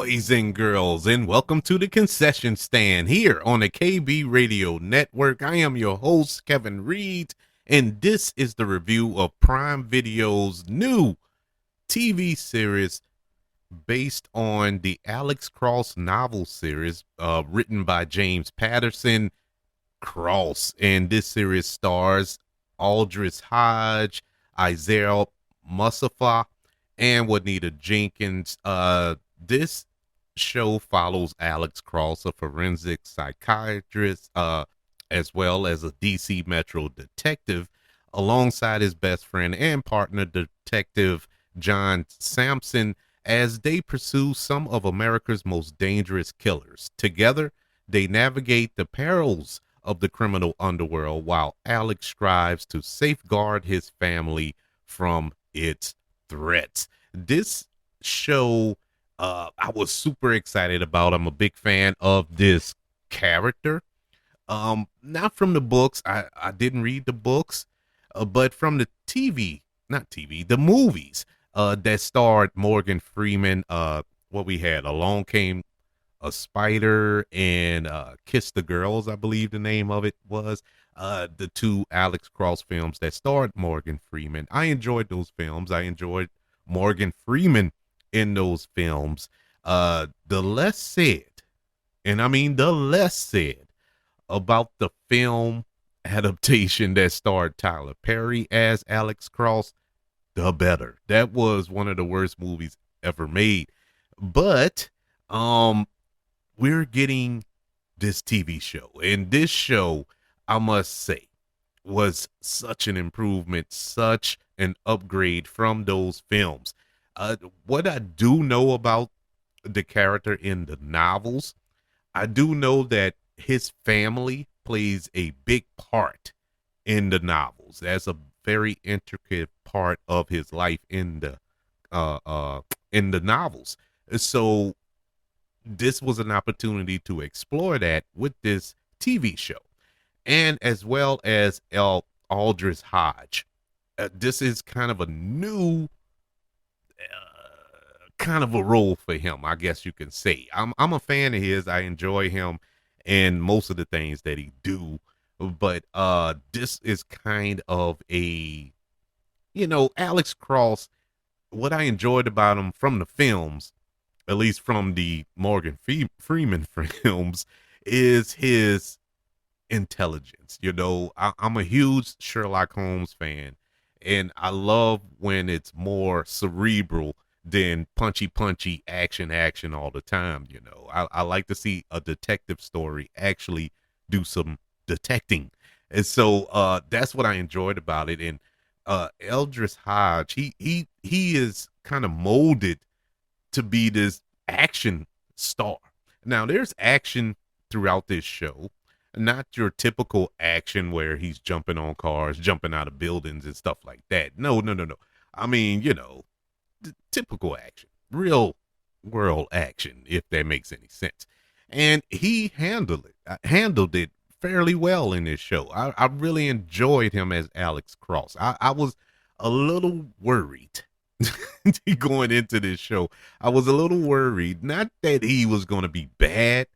boys and girls, and welcome to the concession stand here on the KB Radio Network. I am your host, Kevin Reed, and this is the review of Prime Video's new TV series based on the Alex Cross novel series written by James Patterson Cross. And this series stars Aldris Hodge, Isaiah Musafa, and Juanita Jenkins. This show follows Alex Cross, a forensic psychiatrist, as well as a DC Metro detective, alongside his best friend and partner, Detective John Sampson, as they pursue some of America's most dangerous killers. Together, they navigate the perils of the criminal underworld while Alex strives to safeguard his family from its threats. This show, I was super excited about. I'm a big fan of this character. Not from the books. I didn't read the books, but from the the movies, that starred Morgan Freeman. What we had, Along Came a Spider and Kiss the Girls, I believe the name of it was. The two Alex Cross films that starred Morgan Freeman. I enjoyed those films. I enjoyed Morgan Freeman in those films. The less said, and I mean the less said, about the film adaptation that starred Tyler Perry as Alex Cross, the better. That was one of the worst movies ever made. But we're getting this TV show, and this show, I must say, was such an improvement, such an upgrade from those films. What I do know about the character in the novels, I do know that his family plays a big part in the novels. That's a very intricate part of his life in the novels. So this was an opportunity to explore that with this TV show, and as well as Aldris Hodge. This is kind of a new kind of a role for him, I guess you can say. I'm a fan of his. I enjoy him and most of the things that he do, but this is kind of a, Alex Cross. What I enjoyed about him from the films, at least from the Morgan Freeman films, is his intelligence. I'm a huge Sherlock Holmes fan, and I love when it's more cerebral than punchy action all the time. I like to see a detective story actually do some detecting, and so that's what I enjoyed about it. And Eldris Hodge, he is kind of molded to be this action star. Now, there's action throughout this show, not your typical action where he's jumping on cars, jumping out of buildings and stuff like that. No. I mean, typical action, real world action, if that makes any sense. And he handled it fairly well in this show. I really enjoyed him as Alex Cross. I was a little worried going into this show. I was a little worried, not that he was going to be bad,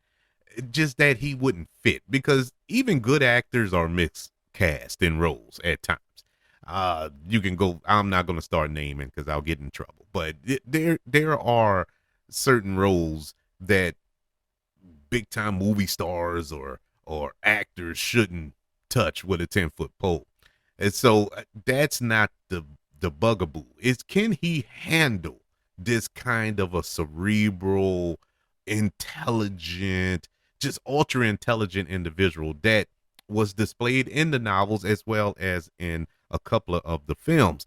just that he wouldn't fit, because even good actors are miscast in roles at times. You can go, I'm not going to start naming because I'll get in trouble, but there are certain roles that big time movie stars or actors shouldn't touch with a 10-foot pole. And so that's not the bugaboo. Is, can he handle this kind of a cerebral, intelligent, just ultra intelligent individual that was displayed in the novels as well as in a couple of the films?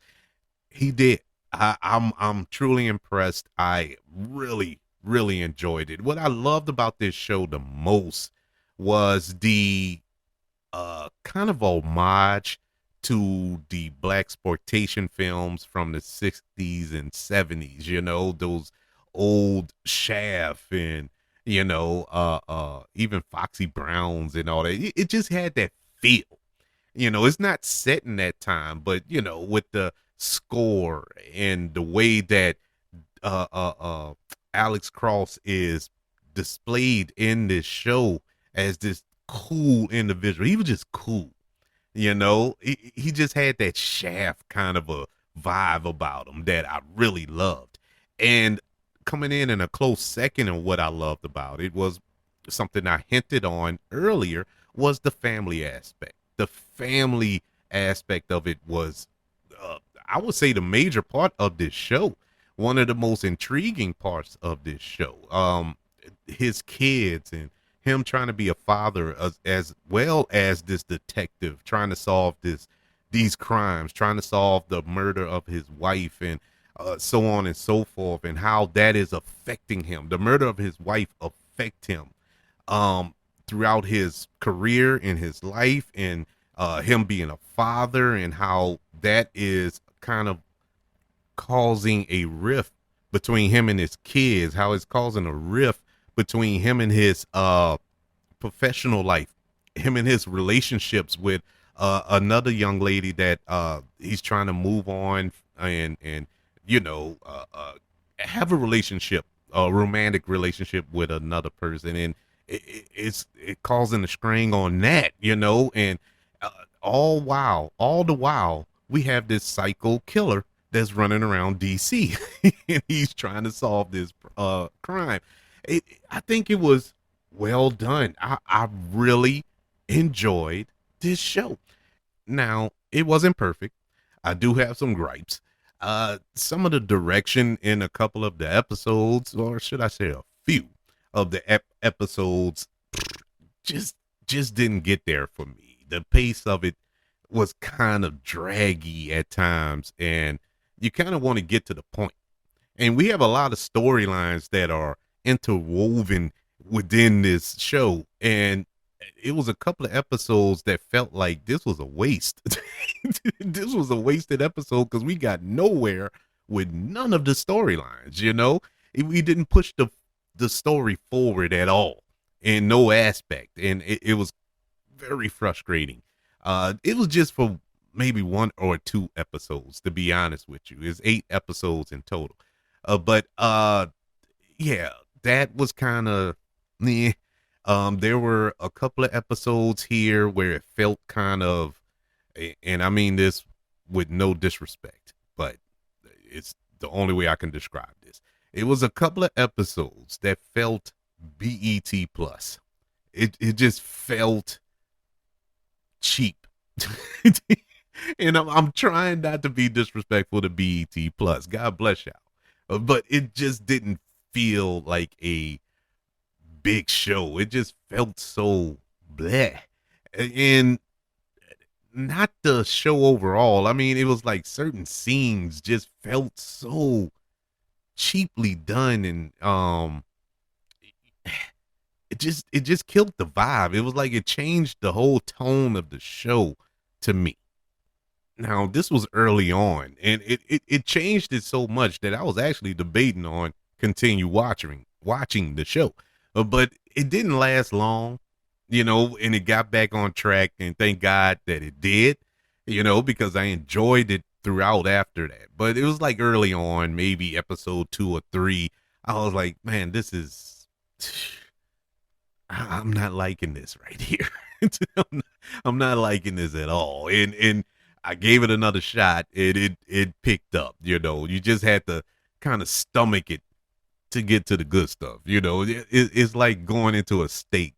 He did. I'm truly impressed. I really enjoyed it. What I loved about this show the most was the kind of homage to the black exploitation films from the 60s and 70s, those old Shaft and even Foxy Browns and all that. It just had that feel. It's not set in that time, but with the score and the way that Alex Cross is displayed in this show as this cool individual. He was just cool. He just had that Shaft kind of a vibe about him that I really loved. And coming in a close second, and what I loved about it was something I hinted on earlier, was the family aspect. The family aspect of it was, I would say, the major part of this show. One of the most intriguing parts of this show. His kids and him trying to be a father, as well as this detective trying to solve these crimes, trying to solve the murder of his wife, and so on and so forth, and how that is affecting him. The murder of his wife affect him throughout his career in his life, and him being a father, and how that is kind of causing a rift between him and his kids, how it's causing a rift between him and his professional life, him and his relationships with another young lady that he's trying to move on, and have a relationship, a romantic relationship with another person, and it's causing a strain on that, and all the while we have this psycho killer that's running around DC, and he's trying to solve this crime. I think it was well done. I really enjoyed this show. Now, it wasn't perfect. I do have some gripes. Some of the direction in a couple of the episodes, or should I say a few of the episodes, just didn't get there for me. The pace of it was kind of draggy at times, and you kind of want to get to the point. And we have a lot of storylines that are interwoven within this show, and it was a couple of episodes that felt like this was a waste. This was a wasted episode because we got nowhere with none of the storylines. We didn't push the story forward at all in no aspect, and it was very frustrating. It was just for maybe one or two episodes, to be honest with you. It's 8 episodes in total. But yeah, that was kind of meh. There were a couple of episodes here where it felt kind of, and I mean this with no disrespect, but it's the only way I can describe this. It was a couple of episodes that felt BET plus. It just felt cheap. And I'm trying not to be disrespectful to BET plus. God bless y'all. But it just didn't feel like a big show. It just felt so bleh. And not the show overall. I mean, it was like certain scenes just felt so cheaply done, and it just killed the vibe. It was like it changed the whole tone of the show to me. Now, this was early on, and it changed it so much that I was actually debating on continue watching the show. But it didn't last long, and it got back on track, and thank God that it did, because I enjoyed it throughout after that. But it was like early on, maybe episode 2 or 3, I was like, man, this is, I'm not liking this right here. I'm not liking this at all. And I gave it another shot. It picked up. You just had to kind of stomach it to get to the good stuff. It's like going into a steak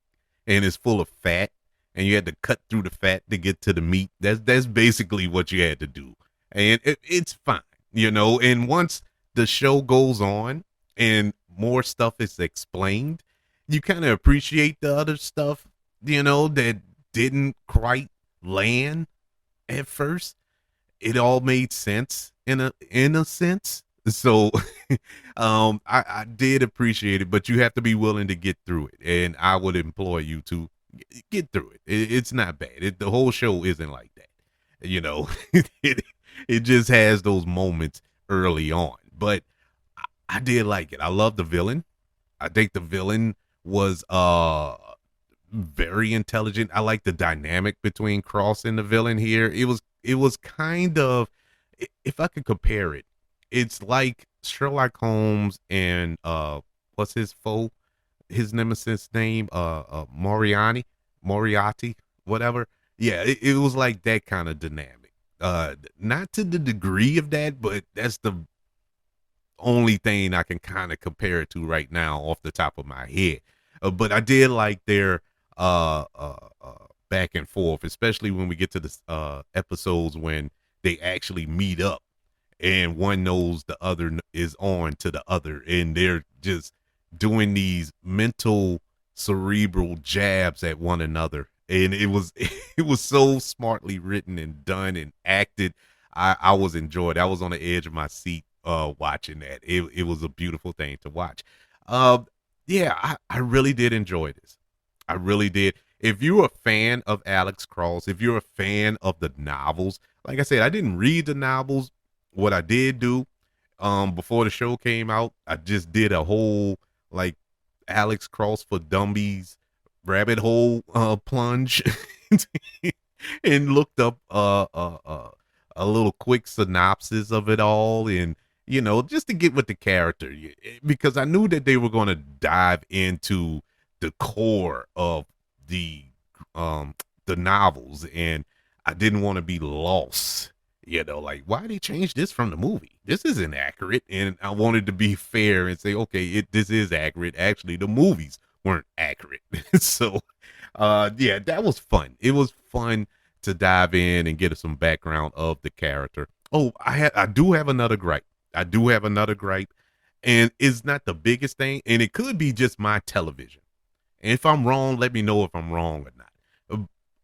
and it's full of fat, and you had to cut through the fat to get to the meat. That's basically what you had to do, and it's fine. And once the show goes on and more stuff is explained, you kind of appreciate the other stuff, that didn't quite land at first. It all made sense in a sense. So I did appreciate it, but you have to be willing to get through it. And I would implore you to get through it. It's not bad. The whole show isn't like that. it, it just has those moments early on. But I did like it. I love the villain. I think the villain was very intelligent. I like the dynamic between Cross and the villain here. It was kind of, if I could compare it, it's like Sherlock Holmes and what's his foe, his nemesis name, Moriarty, whatever. Yeah, it was like that kind of dynamic. Not to the degree of that, but that's the only thing I can kind of compare it to right now off the top of my head. But I did like their back and forth, especially when we get to the episodes when they actually meet up and one knows the other is on to the other, and they're just doing these mental cerebral jabs at one another. And it was it was so smartly written and done and acted. I was enjoyed. I was on the edge of my seat watching that. It was a beautiful thing to watch. Uh yeah, I really did enjoy this. I really did. If you're a fan of Alex Cross, if you're a fan of the novels, like I said, I didn't read the novels. What I did do, before the show came out, I just did a whole like Alex Cross for Dummies rabbit hole plunge and looked up a little quick synopsis of it all, and just to get with the character, because I knew that they were going to dive into the core of the the novels, and I didn't want to be lost. Like, why they change this from the movie? This isn't accurate. And I wanted to be fair and say, okay, this is accurate. Actually, the movies weren't accurate. So, yeah, that was fun. It was fun to dive in and get some background of the character. Oh, I do have another gripe. I do have another gripe, and it's not the biggest thing, and it could be just my television. And if I'm wrong, let me know if I'm wrong or not.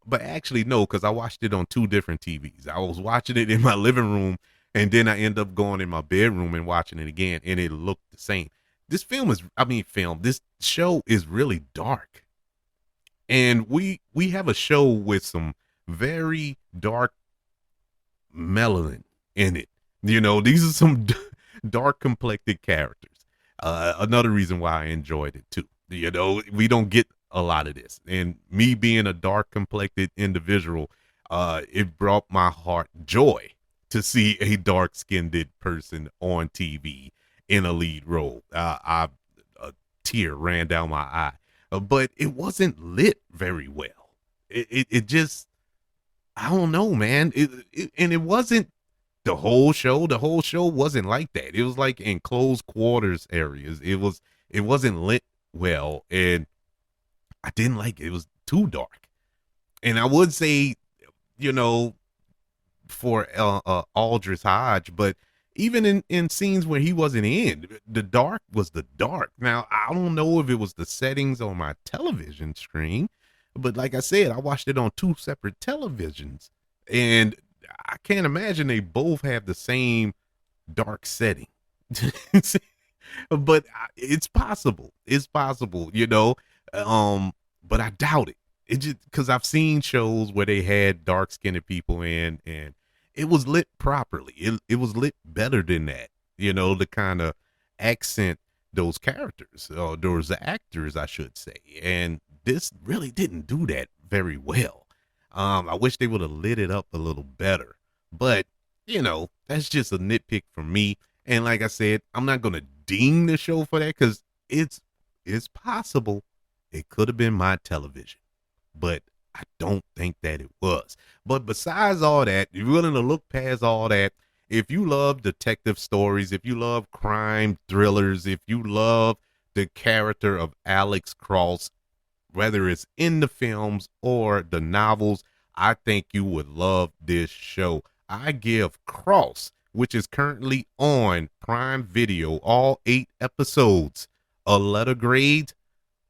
But actually, no, because I watched it on two different TVs. I was watching it in my living room, and then I end up going in my bedroom and watching it again, and it looked the same. This this show is really dark. And we have a show with some very dark melanin in it. These are some dark complected characters. Another reason why I enjoyed it too. We don't get a lot of this, and me being a dark complected individual, it brought my heart joy to see a dark skinned person on TV in a lead role. A tear ran down my eye, but it wasn't lit very well. It just, I don't know, man. And it wasn't the whole show. The whole show wasn't like that. It was like in closed quarters areas. It wasn't lit well, and I didn't like it. It was too dark. And I would say, for Aldris Hodge, but even in scenes where he wasn't in, the dark was the dark. Now, I don't know if it was the settings on my television screen, but like I said, I watched it on two separate televisions, and I can't imagine they both have the same dark setting. But it's possible. It's possible, but I doubt it. It just because I've seen shows where they had dark skinned people in, and it was lit properly. It was lit better than that, to kind of accent those characters, or those actors, I should say. And this really didn't do that very well. I wish they would have lit it up a little better, but that's just a nitpick for me. And like I said, I'm not gonna ding the show for that, because it's possible it could have been my television, but I don't think that it was. But besides all that, you're willing to look past all that. If you love detective stories, if you love crime thrillers, if you love the character of Alex Cross, whether it's in the films or the novels, I think you would love this show. I give Cross, which is currently on Prime Video, all 8 episodes, a letter grade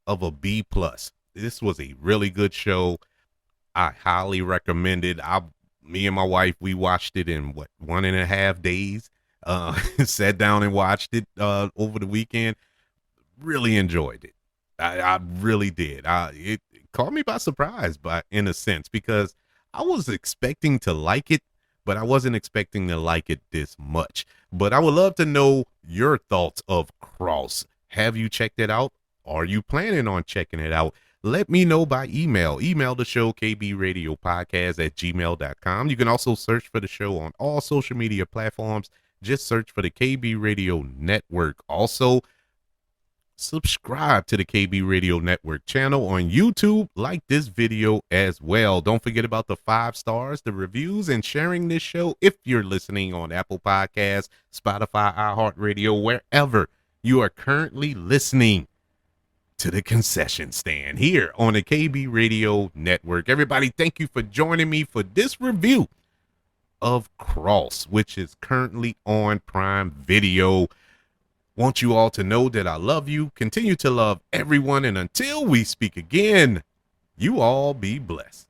of a B+. This was a really good show. I highly recommend it. Me and my wife, we watched it in 1.5 days. Sat down and watched it over the weekend. Really enjoyed it. I really did. It caught me by surprise, in a sense, because I was expecting to like it, but I wasn't expecting to like it this much. But I would love to know your thoughts of Cross. Have you checked it out? Are you planning on checking it out? Let me know by email. Email the show, kbradiopodcast@gmail.com. You can also search for the show on all social media platforms. Just search for the KB Radio Network. Also, subscribe to the KB Radio Network channel on YouTube. Like this video as well. Don't forget about the 5 stars, the reviews, and sharing this show if you're listening on Apple Podcasts, Spotify, iHeartRadio, wherever you are currently listening to the concession stand here on the KB Radio Network. Everybody, thank you for joining me for this review of Cross, which is currently on Prime Video. Want you all to know that I love you, continue to love everyone, and until we speak again, you all be blessed.